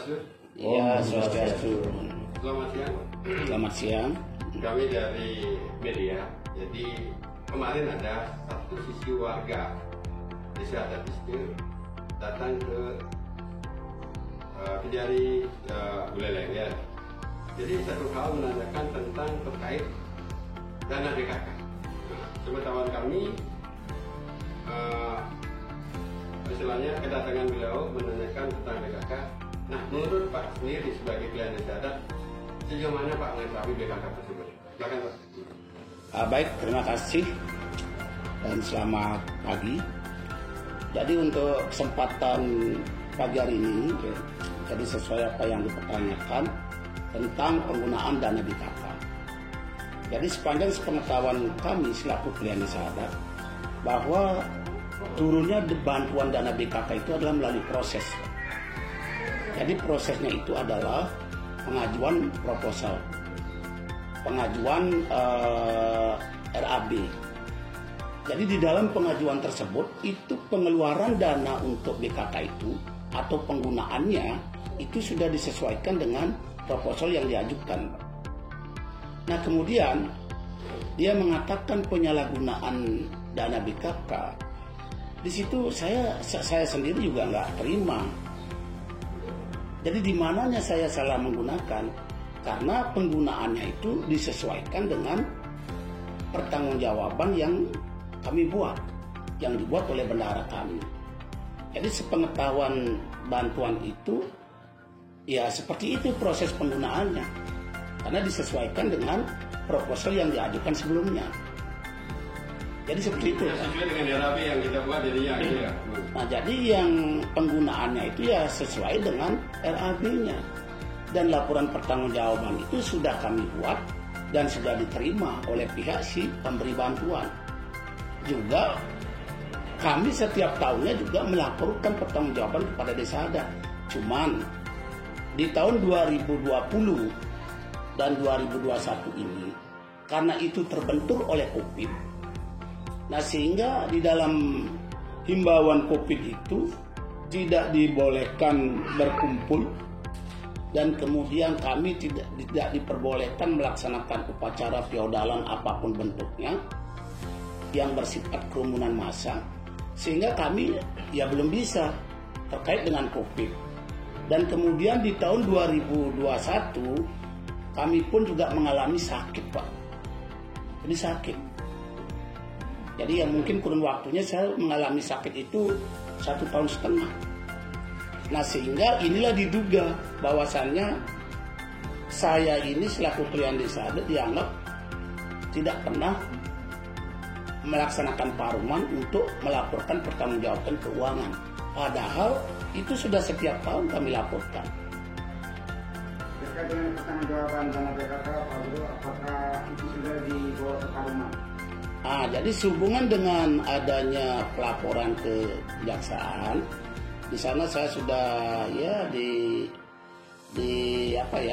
Swastiastu. Iya, Swastiastu. Selamat siang. Selamat siang. Kami dari media. Jadi kemarin ada satu sisi warga desa adat Istir datang ke Kejari Buleleng ya. Jadi satu hal menanyakan tentang terkait dana DKK. Pengetahuan kami, istilahnya kedatangan beliau menanyakan tentang DKK. Nah, menurut Pak sendiri sebagai pilihan desa adat, sejauh mana Pak mengetahui DKK tersebut? Silakan Pak. Baik, terima kasih dan selamat pagi. Jadi untuk kesempatan pagi hari ini, jadi sesuai apa yang dipertanyakan tentang penggunaan dana DKK. Jadi sepanjang sepengetahuan kami selaku pilihan desa adat, bahwa turunnya bantuan dana BKK itu adalah melalui proses. Jadi prosesnya itu adalah pengajuan proposal, pengajuan RAB. Jadi di dalam pengajuan tersebut itu pengeluaran dana untuk BKK itu atau penggunaannya itu sudah disesuaikan dengan proposal yang diajukan. Nah kemudian dia mengatakan penyalahgunaan dana BKK. Di situ saya sendiri juga nggak terima. Jadi di mananya saya salah menggunakan? Karena penggunaannya itu disesuaikan dengan pertanggungjawaban yang kami buat, yang dibuat oleh bendahara kami. Jadi sepengetahuan bantuan itu, ya seperti itu proses penggunaannya, karena disesuaikan dengan proposal yang diajukan sebelumnya. Jadi seperti itu. Ya, sesuai dengan RAB yang kita buat jadinya. Ya. Nah jadi yang penggunaannya itu ya sesuai dengan RAB-nya. Dan laporan pertanggungjawaban itu sudah kami buat dan sudah diterima oleh pihak si pemberi bantuan. Juga kami setiap tahunnya juga melaporkan pertanggungjawaban kepada desa adat. Cuman di tahun 2020 dan 2021 ini karena itu terbentur oleh COVID. Nah sehingga di dalam himbauan COVID itu tidak dibolehkan berkumpul dan kemudian kami tidak diperbolehkan melaksanakan upacara feodalan apapun bentuknya yang bersifat kerumunan massa, sehingga kami ya belum bisa terkait dengan COVID. Dan kemudian di tahun 2021 kami pun juga mengalami sakit Pak. Jadi sakit. Jadi yang mungkin kurun waktunya saya mengalami sakit itu 1,5 tahun. Nah sehingga inilah diduga bahwasannya saya ini selaku pilihan desa adat dianggap tidak pernah melaksanakan paruman untuk melaporkan pertanggungjawaban keuangan. Padahal itu sudah setiap tahun kami laporkan. Terkait dengan pertanggungjawaban dana BKK, Pak Guru, apakah itu sudah dibawa ke paruman? Jadi sehubungan dengan adanya pelaporan ke kejaksaan, di sana saya sudah ya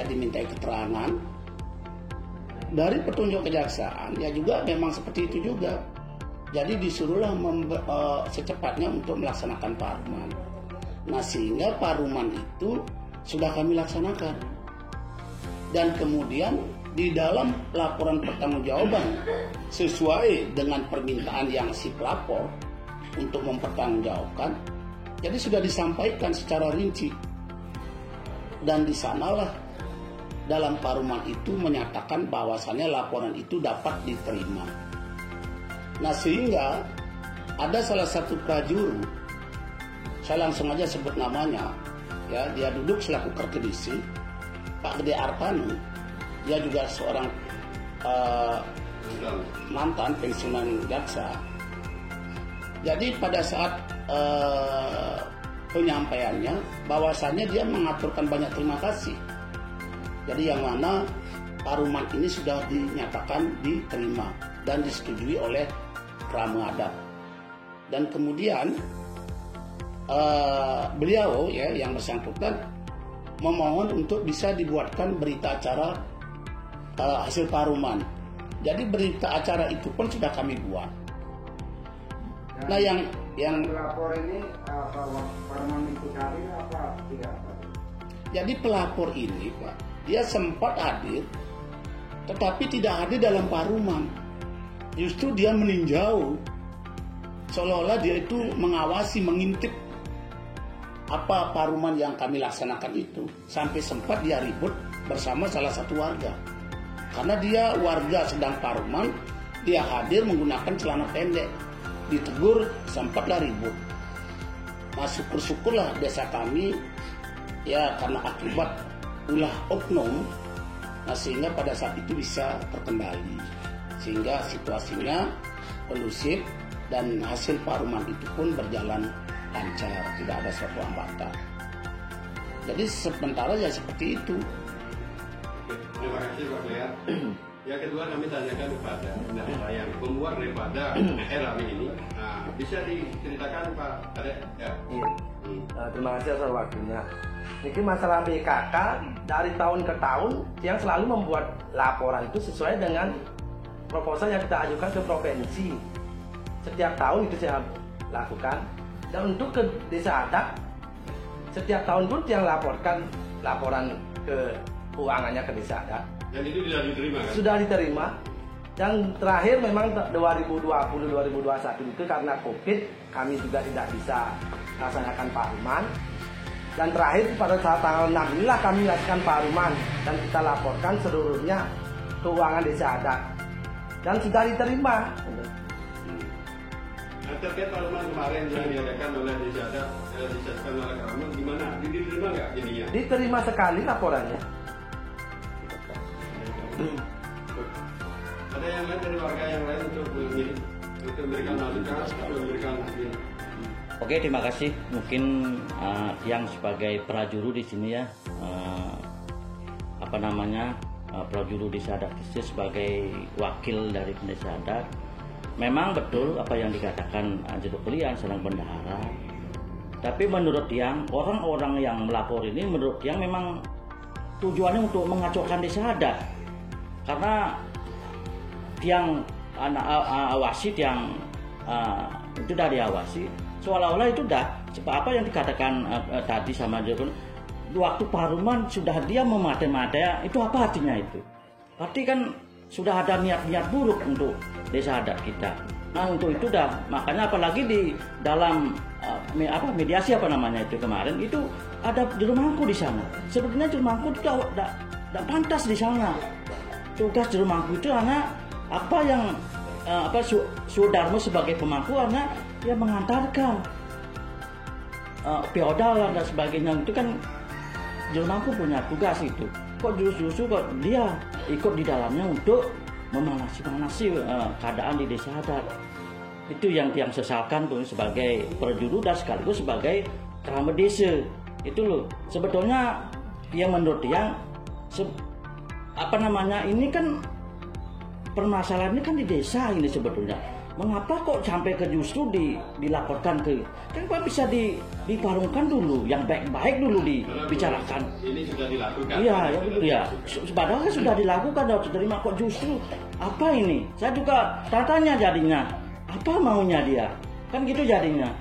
dimintai keterangan dari petunjuk kejaksaan, ya juga memang seperti itu juga. Jadi disuruhlah secepatnya untuk melaksanakan paruman. Nah sehingga paruman itu sudah kami laksanakan. Dan kemudian di dalam laporan pertanggungjawaban sesuai dengan permintaan yang si pelapor untuk mempertanggungjawabkan, jadi sudah disampaikan secara rinci. Dan di sanalah dalam paruman itu menyatakan bahwasannya laporan itu dapat diterima. Nah sehingga ada salah satu prajuru, saya langsung aja sebut namanya, ya dia duduk selaku Kerkedisi, Pak Gede Arpanu. Dia juga seorang mantan pensiunan jaksa. Jadi pada saat penyampaiannya bahwasannya dia mengaturkan banyak terima kasih. Jadi yang mana paruman ini sudah dinyatakan diterima dan disetujui oleh Ramu Adat. Dan kemudian beliau ya yang bersangkutan memohon untuk bisa dibuatkan berita acara hasil paruman. Jadi berita acara itu pun sudah kami buat. Nah yang pelapor ini apa paruman itu cari apa tidak? Jadi pelapor ini Pak, dia sempat hadir, tetapi tidak hadir dalam paruman. Justru dia meninjau, seolah-olah dia itu mengawasi, mengintip apa paruman yang kami laksanakan itu. Sampai sempat dia ribut bersama salah satu warga. Karena dia warga sedang paruman, dia hadir menggunakan celana pendek. Ditegur, sempatlah ribut. Nah, syukur-syukurlah desa kami, ya karena akibat ulah oknum, nah sehingga pada saat itu bisa terkendali. Sehingga situasinya kondusif dan hasil paruman itu pun berjalan lancar, tidak ada suatu hambatan. Jadi sementara ya seperti itu. Terima kasih Pak Lea. Yang kedua kami tanyakan kepada bendahara yang membuat daripada RAW ini. Nah, bisa diceritakan Pak Ade? Ya. Iya. Terima kasih atas waktunya. Ini masalah BKK dari tahun ke tahun yang selalu membuat laporan itu sesuai dengan proposal yang kita ajukan ke provinsi. Setiap tahun itu saya lakukan. Dan untuk ke desa adat, setiap tahun pun yang laporkan laporan ke keuangannya ke desa adat. Dan itu sudah diterima kan? Sudah diterima. Dan terakhir memang 2020-2021 itu karena COVID kami juga tidak bisa laksanakan paruman. Dan terakhir pada saat tanggal 6 inilah kami lakukan paruman dan kita laporkan seluruhnya keuangan desa adat. Dan sudah diterima. Nah, terkait paruman kemarin yang diadakan oleh desa adat, disajikan oleh Keramun, gimana? Diterima nggak jadinya? Diterima sekali laporannya. Ada yang lain dari warga yang lain untuk memberikan masukan, untuk memberikan hasil. Oke, terima kasih. Mungkin yang sebagai prajuru di sini ya, prajuru desa adat itu sebagai wakil dari desa adat. Memang betul apa yang dikatakan Jeduk Lian sedang bendahara. Tapi menurut yang orang-orang yang melapor ini, menurut yang memang tujuannya untuk mengacaukan desa adat. Karena yang awasi yang itu dari awasi seolah-olah itu dah apa yang dikatakan tadi sama Jeduk, waktu paruman sudah dia memada-mada, itu apa artinya itu? Berarti kan sudah ada niat-niat buruk untuk desa adat kita. Nah untuk itu dah, makanya apalagi di dalam mediasi apa namanya itu kemarin itu ada Jelumangku di sana. Sebetulnya Jelumangku tidak pantas di sana. Tugas Jelumangku itu karena apa yang Sudarmo sebagai pemangku karena dia mengantarkan feodal dan sebagainya, itu kan Jelumangku punya tugas itu. Kok justru kok dia ikut di dalamnya untuk memanasi keadaan di desa adat. Itu yang sesalkan tuh sebagai prajuru dan sekaligus sebagai keramat desa. Itu loh sebetulnya yang menurut yang ini kan permasalahan ini kan di desa ini sebetulnya. Mengapa kok sampai ke justru dilaporkan ke, kan Pak bisa diparungkan dulu, yang baik-baik dulu dibicarakan. Ini sudah dilakukan. Iya, ya. Padahal kan sudah dilakukan, sudah diterima, kok justru apa ini? Saya juga tanya jadinya, apa maunya dia? Kan gitu jadinya.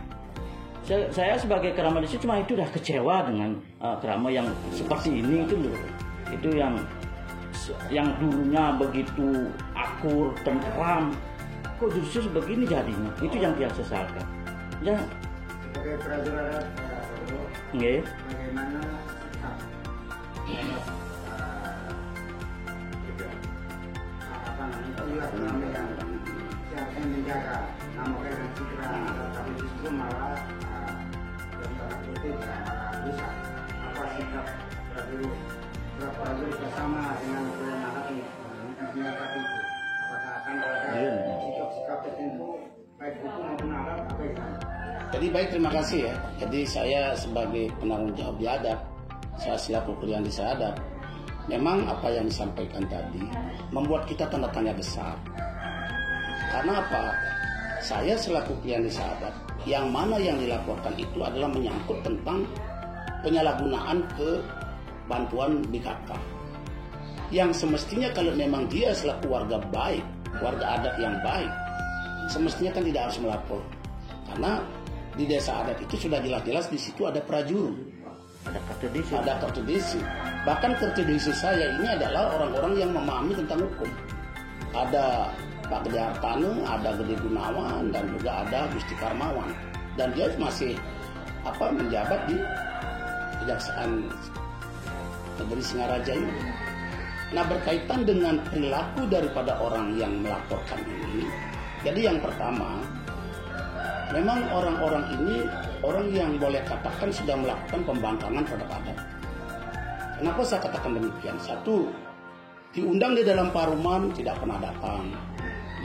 Saya sebagai keramat desa cuma itu udah kecewa dengan keramat yang seperti ini itu loh. Itu yang dulunya begitu akur, tentram, kok justru begini jadinya. Itu yang dia sesalkan. Ya. Sebagai prajurit Nggih. bagaimana yang menjaga nama baik dan citra, tapi justru malah yang terkutip malah rusak. Apa sikap prajurit bersama dengan kewenangan menyikapi itu? Apakah akan ada sikap-sikap tertentu baik hukum maupun adat apa itu? Jadi baik, terima kasih ya. Jadi saya sebagai penanggung jawab di adat, saya selaku Klian Desa Adat, memang apa yang disampaikan tadi membuat kita tanda tanya besar. Karena apa? Saya selaku Klian Desa Adat, yang mana yang dilaporkan itu adalah menyangkut tentang penyalahgunaan ke bantuan BKK. Yang semestinya kalau memang dia selaku warga baik, warga adat yang baik, semestinya kan tidak harus melapor. Karena di desa adat itu sudah jelas-jelas di situ ada prajuru. Ada kartu desi. Ada kartu desi. Bahkan kartu desi saya ini adalah orang-orang yang memahami tentang hukum. Ada Pak Gede Hartane, ada Gede Gunawan, dan juga ada Gusti Karmawan. Dan dia masih menjabat di Kejaksaan Negeri Singaraja ini. Nah, berkaitan dengan perilaku daripada orang yang melaporkan ini, jadi yang pertama, memang orang-orang ini orang yang boleh katakan sudah melakukan pembangkangan terhadap adat. Kenapa saya katakan demikian? Satu, diundang di dalam paruman tidak pernah datang,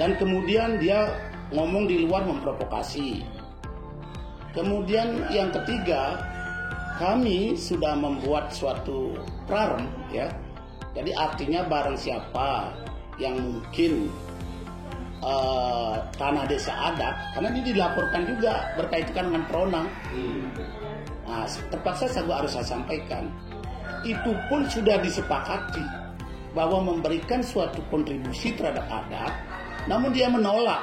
dan kemudian dia ngomong di luar memprovokasi. Kemudian yang ketiga, kami sudah membuat suatu prarem, ya. Jadi artinya barang siapa yang mungkin tanah desa adat, karena ini dilaporkan juga berkaitan dengan peronang. Nah, terpaksa saya harus sampaikan, itu pun sudah disepakati bahwa memberikan suatu kontribusi terhadap adat, namun dia menolak.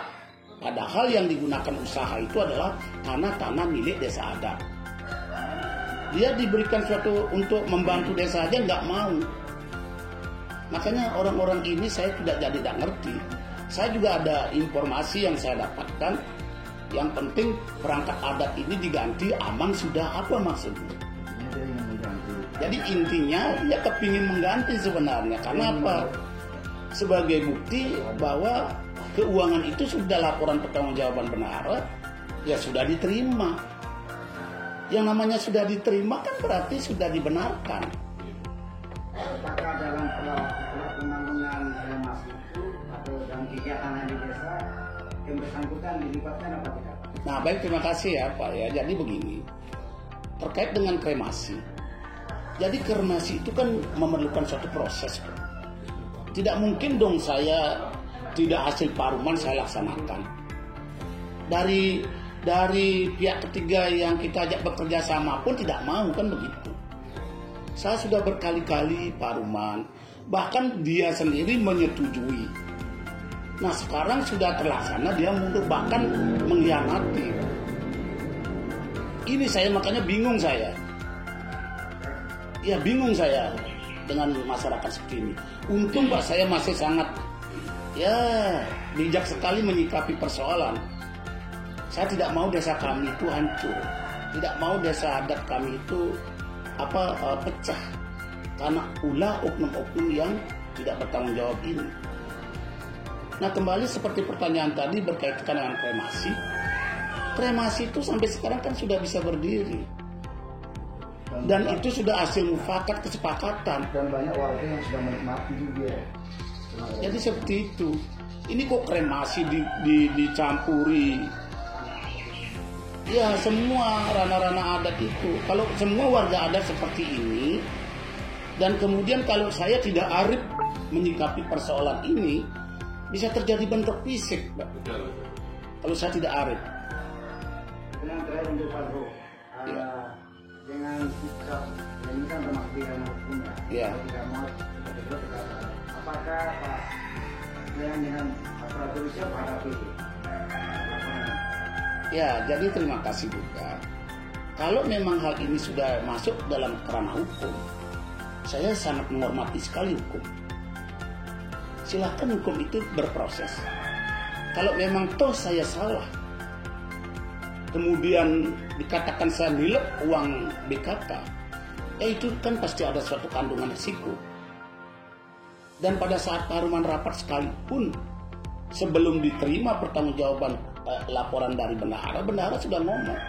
Padahal yang digunakan usaha itu adalah tanah-tanah milik desa adat. Dia diberikan suatu untuk membantu desa aja nggak mau. Makanya orang-orang ini saya tidak ngerti. Saya juga ada informasi yang saya dapatkan. Yang penting perangkat adat ini diganti, aman sudah. Apa maksudnya? Jadi intinya dia kepingin mengganti sebenarnya. Karena apa? Sebagai bukti bahwa keuangan itu sudah laporan pertanggungjawaban bendahara, ya sudah diterima. Yang namanya sudah diterima kan berarti sudah dibenarkan. Apakah dalam pembangunan remasi itu atau dalam kegiatan di desa yang bersangkutan dilibatkan apa tidak? Nah, baik, terima kasih ya Pak ya. Jadi begini, terkait dengan kremasi. Jadi kremasi itu kan memerlukan suatu proses. Tidak mungkin dong saya tidak hasil paruman saya laksanakan. Dari pihak ketiga yang kita ajak bekerja sama pun tidak mau, kan begitu. Saya sudah berkali-kali paruman, bahkan dia sendiri menyetujui. Nah, sekarang sudah terlaksana, dia mundur, bahkan mengkhianati. Ini saya makanya bingung saya. Ya bingung saya dengan masyarakat seperti ini. Untung Pak saya masih sangat bijak sekali menyikapi persoalan. Saya tidak mau desa kami itu hancur. Tidak mau desa adat kami itu pecah karena ulah oknum-oknum yang tidak bertanggung jawab ini. Nah, kembali seperti pertanyaan tadi berkaitan dengan kremasi. Kremasi itu sampai sekarang kan sudah bisa berdiri. Dan itu sudah hasil mufakat kesepakatan. Dan banyak warga yang sudah menikmati juga. Jadi seperti itu. Ini kok kremasi dicampuri. Ya, semua ranah-ranah adat itu. Kalau semua warga adat seperti ini, dan kemudian kalau saya tidak arif menyikapi persoalan ini, bisa terjadi bentrok fisik, Pak. Kalau saya tidak arif. Yang terakhir untuk Pak Bro, dengan sikap ini kan termasuk di dalam hukum ya. Tidak mau apakah Pak dengan aparatur siap hadapi? Ya, jadi terima kasih juga. Kalau memang hal ini sudah masuk dalam kerana hukum, saya sangat menghormati sekali hukum. Silakan hukum itu berproses. Kalau memang toh saya salah, kemudian dikatakan saya nilep uang BKK, itu kan pasti ada suatu kandungan risiko. Dan pada saat paruman rapat sekalipun, sebelum diterima pertanggungjawaban laporan dari bendahara sudah ngomong,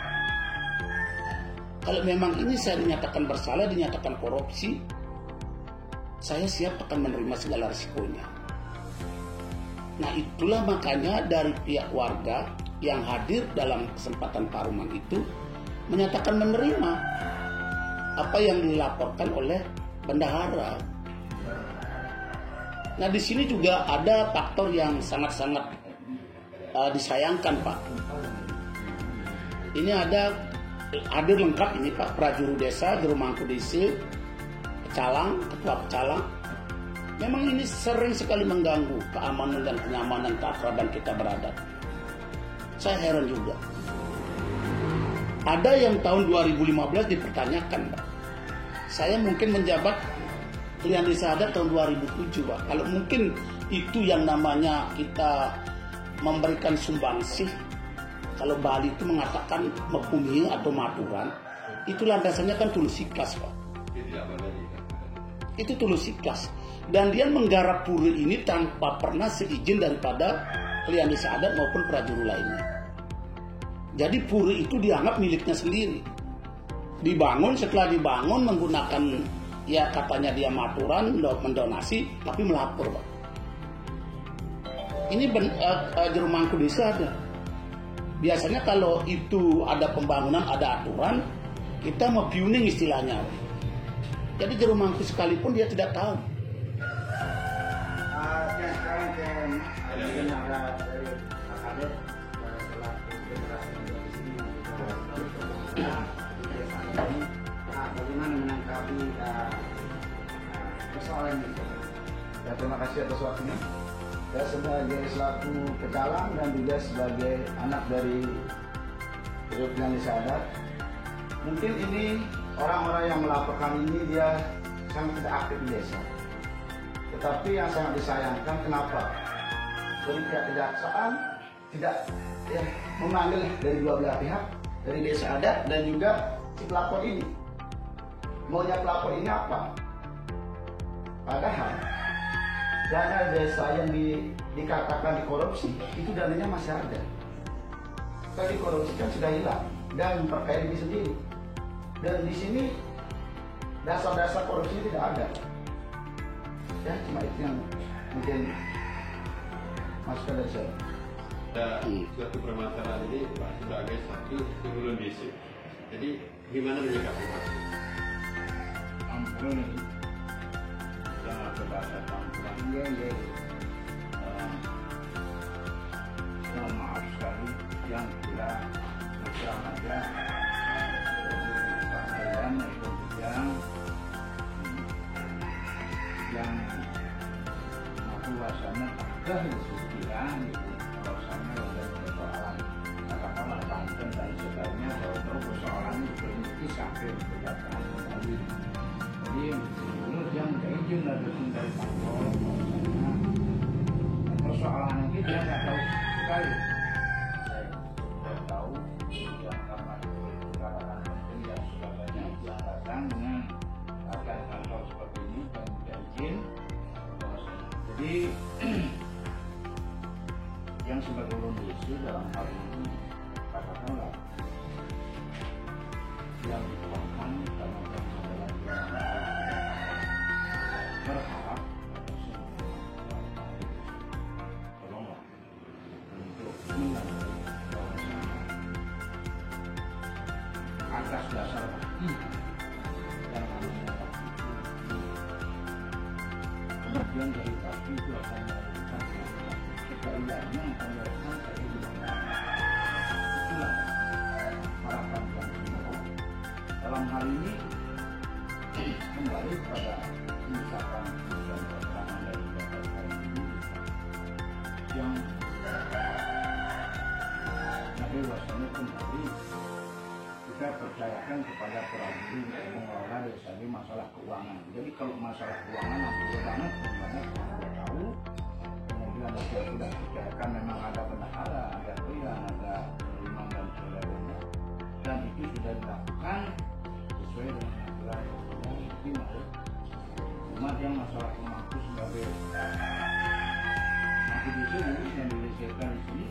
kalau memang ini saya dinyatakan bersalah, dinyatakan korupsi, saya siap akan menerima segala risikonya. Nah, itulah makanya dari pihak warga yang hadir dalam kesempatan paruman itu menyatakan menerima apa yang dilaporkan oleh bendahara. Nah, di sini juga ada faktor yang sangat-sangat disayangkan, Pak. Ini hadir lengkap ini Pak, prajuru desa, juru mangku desa, pecalang, ketua pecalang. Memang ini sering sekali mengganggu keamanan dan kenyamanan keakraban kita beradat. Saya heran juga. Ada yang tahun 2015 dipertanyakan, Pak. Saya mungkin menjabat pilihan desa adat tahun 2007 Pak. Kalau mungkin itu yang namanya kita memberikan sumbangsih. Kalau Bali itu mengatakan mepumi atau maturan, itu landasannya kan tulus ikhlas Pak. Itu tulus ikhlas. Dan dia menggarap pura ini tanpa pernah seizin daripada pilihan desa adat maupun prajuru lainnya. Jadi pura itu dianggap miliknya sendiri. Dibangun, setelah dibangun menggunakan, ya katanya dia maturan, mendonasi, tapi melapor Pak. Ini juru mangku desa ada. Biasanya kalau itu ada pembangunan, ada aturan, kita mau piuning istilahnya. Jadi juru mangku sekalipun dia tidak tahu. Sekarang ada dari Pak Kades selaku generasi muda di sini, bagaimana menanggapi persoalan ini? Ya, terima kasih atas waktunya. Saya sebagai selaku pecalang dan juga sebagai anak dari pilihan desa adat, mungkin ini orang-orang yang melaporkan ini dia sangat tidak aktif di desa. Tetapi yang sangat disayangkan, kenapa dari pihak kejaksaan tidak memanggil dari dua belah pihak, dari desa adat dan juga si pelapor ini. Maunya pelapor ini apa? Padahal dana desa yang dikatakan dikorupsi itu dananya masih ada. Kalau dikorupsi kan sudah hilang dan terkait diri sendiri. Dan di sini dasar-dasar korupsi tidak ada. Ya, cuma itu yang mungkin masukan dari saya. Ada suatu permasalahan ini Pak sebagai satu sebelum desa. Jadi gimana menyikapi Pak? Ampun, jangan berbahasa tampuran. Iya. Mohon maaf sekali yang tidak bersengaja pakaian itu yang aku rasanya ada sesuatu rasanya ada persoalan katakanlah Banten dan sebagainya atau persoalan itu berhenti sampai kejaksaan kembali. Jadi menurut yang izin dari kantor persoalan ini dia nggak tahu sekali. Saya tidak tahu yang karena keadaan penting yang sudah banyak yang datang dengan akan kantor seperti ini dan tidak izin. Jadi yang sebagai kondisi dalam hal ini katakanlah yang dituangkan karena yang adalah berharap tolonglah untuk atas dasar bukti yang namanya bukti kemudian dari bukti itu akan melakukan sekaliannya akan melakukan dari itulah harapan yang semua dalam hal ini kembali kepada misalkan dan keterangan dari Bapak ini yang nabi wasanya kembali kita percayakan kepada perajin mengelola desa ini masalah keuangan. Jadi kalau masalah keuangan nanti banget kita tahu, kemudian kita sudah percayakan memang ada bendahara, ada pria, ada imam dan sebagainya, dan itu sudah dilakukan sesuai dengan aturan yang dimau. Cuma yang masalah pemangku sebagai nanti di sini yang diletakkan di sini,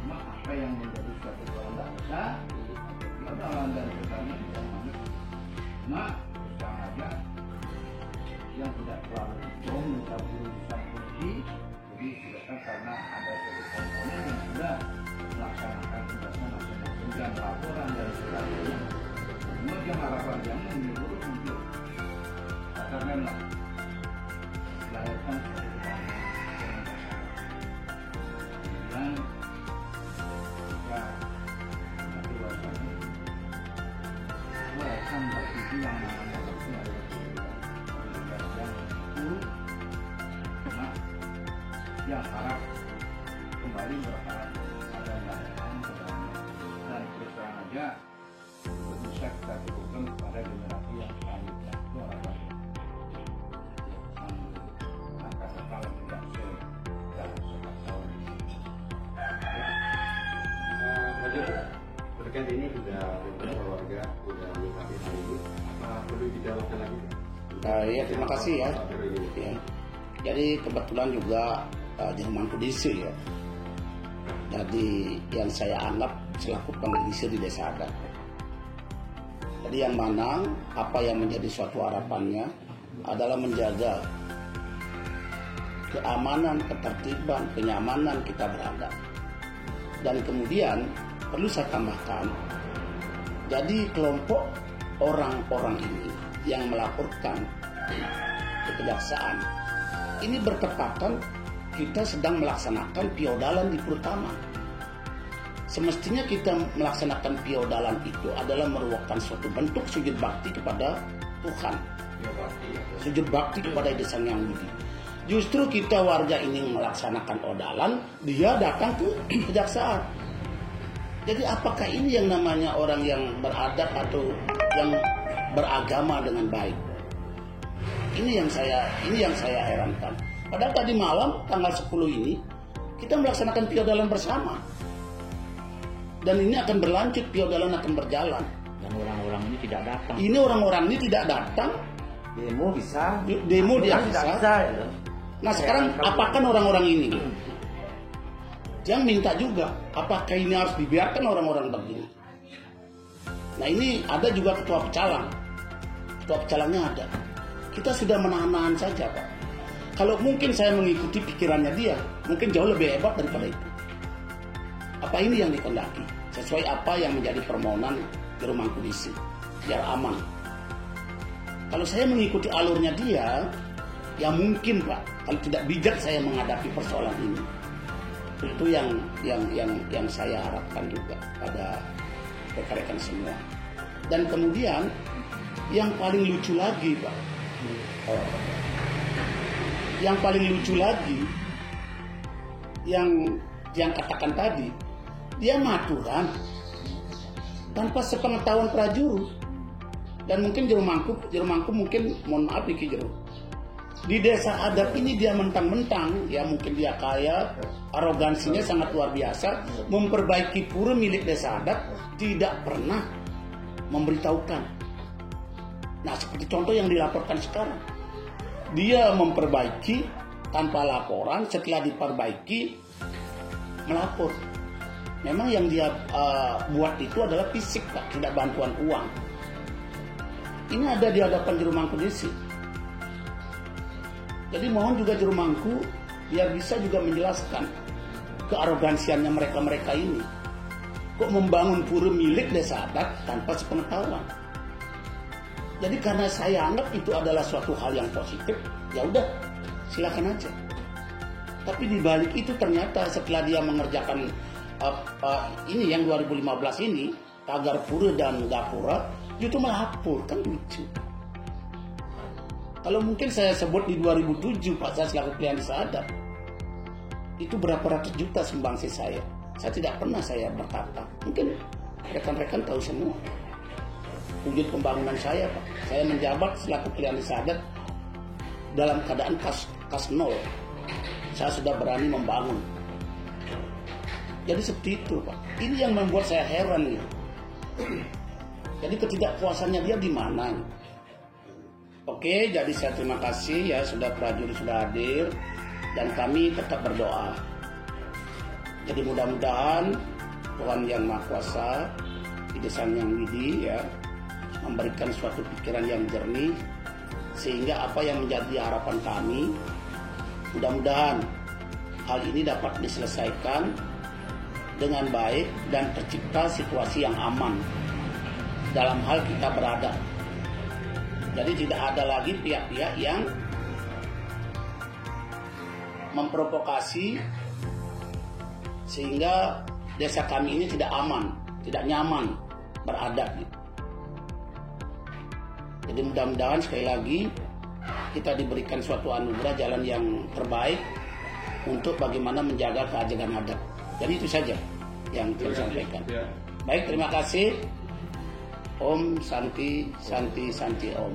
cuma apa yang menjadi suatu landasan ada landasan pertama yang mana, cuma usaha aja yang tidak terlalu jauh mencapai urusan kunci, jadi silakan karena ada suatu komponen yang sudah melaksanakan tugasnya masing-masing dan laporan dan sebagainya. Kemudian harapan yang menyeluruh untuk katakanlah melahirkan suatu bangsa dengan masyarakat. Kemudian kita nanti waspada akan begitu yang namanya waktu ada yang harap kembali berharap ada layanan dan terus terang aja bisa kita lakukan kepada generasi yang selanjutnya. terkait ini sudah beberapa warga sudah menyikapi hal ini. Apa perlu dijawabkan lagi? Ya, terima kasih ya. Ya. Jadi kebetulan juga Jermanku DC ya. Jadi yang saya anggap selaku pengisi di desa adat. Jadi yang mana apa yang menjadi suatu harapannya adalah menjaga keamanan, ketertiban, kenyamanan kita berada. Dan kemudian perlu saya tambahkan, jadi kelompok orang-orang ini yang melaporkan ke kejaksaan ini bertepatan kita sedang melaksanakan piodalan di Pertama. Semestinya kita melaksanakan piodalan itu adalah merupakan suatu bentuk sujud bakti kepada Tuhan, sujud bakti kepada Ide Sang Hyang Widi. Justru kita warga ini melaksanakan odalan, dia datang ke kejaksaan. Jadi apakah ini yang namanya orang yang beradab atau yang beragama dengan baik? Ini yang saya herankan. Padahal tadi malam tanggal 10 ini kita melaksanakan piodalan bersama. Dan ini akan berlanjut, piodalan akan berjalan. Dan orang-orang ini tidak datang. Ini orang-orang ini tidak datang. Demo bisa. Demo dia tidak bisa. bisa ya. Nah sekarang apakan orang-orang ini? Yang minta juga, apakah ini harus dibiarkan orang-orang begini? Nah ini ada juga ketua pecalang. Ketua pecalangnya ada. Kita sudah menahan-nahan saja Pak. Kalau mungkin saya mengikuti pikirannya dia, mungkin jauh lebih hebat daripada itu. Apa ini yang dikehendaki? Sesuai apa yang menjadi permohonan Jerman Kudisi, biar aman. Kalau saya mengikuti alurnya dia, ya mungkin Pak, kalau tidak bijak saya menghadapi persoalan ini. Itu yang saya harapkan juga pada rekan-rekan semua. Dan kemudian yang paling lucu lagi Pak, yang paling lucu lagi, yang katakan tadi, dia maturan tanpa sepengetahuan prajurit. Dan mungkin Jerumangku mungkin, mohon maaf Iki Jeru, di desa adat ini dia mentang-mentang, ya mungkin dia kaya, arogansinya sangat luar biasa, memperbaiki pura milik desa adat, tidak pernah memberitahukan. Nah seperti contoh yang dilaporkan sekarang, dia memperbaiki tanpa laporan, setelah diperbaiki melapor. Memang yang dia buat itu adalah fisik Pak, tidak bantuan uang. Ini ada di hadapan Jerumangku Desi. Jadi mohon juga Jerumangku biar bisa juga menjelaskan kearogansiannya mereka-mereka ini. Kok membangun pura milik desa adat tanpa sepengetahuan? Jadi karena saya anggap itu adalah suatu hal yang positif, ya udah silakan aja. Tapi di balik itu ternyata setelah dia mengerjakan ini yang 2015 ini, tagar pura dan gapura, itu melapor, kan lucu. Kalau mungkin saya sebut di 2007 Pak, saya selaku pilihan desa adat, itu berapa ratus juta sumbangsi saya. Saya tidak pernah saya berkata, mungkin rekan-rekan tahu semua wujud pembangunan saya Pak. Saya menjabat selaku pilihan desa adat dalam keadaan kas nol. Saya sudah berani membangun. Jadi seperti itu Pak. Ini yang membuat saya heran nih. Jadi ketidakpuasannya dia di mana? Oke, jadi saya terima kasih ya sudah prajurit sudah hadir dan kami tetap berdoa. Jadi mudah-mudahan Tuhan Yang Maha Kuasa, Ide Sang Hyang Widi ya, memberikan suatu pikiran yang jernih sehingga apa yang menjadi harapan kami, mudah-mudahan hal ini dapat diselesaikan dengan baik dan tercipta situasi yang aman dalam hal kita berada. Jadi tidak ada lagi pihak-pihak yang memprovokasi sehingga desa kami ini tidak aman, tidak nyaman berada. Jadi mudah-mudahan sekali lagi kita diberikan suatu anugerah jalan yang terbaik untuk bagaimana menjaga keajengan adat. Jadi itu saja yang saya sampaikan. Baik, terima kasih. Om Santi Santi Santi Om.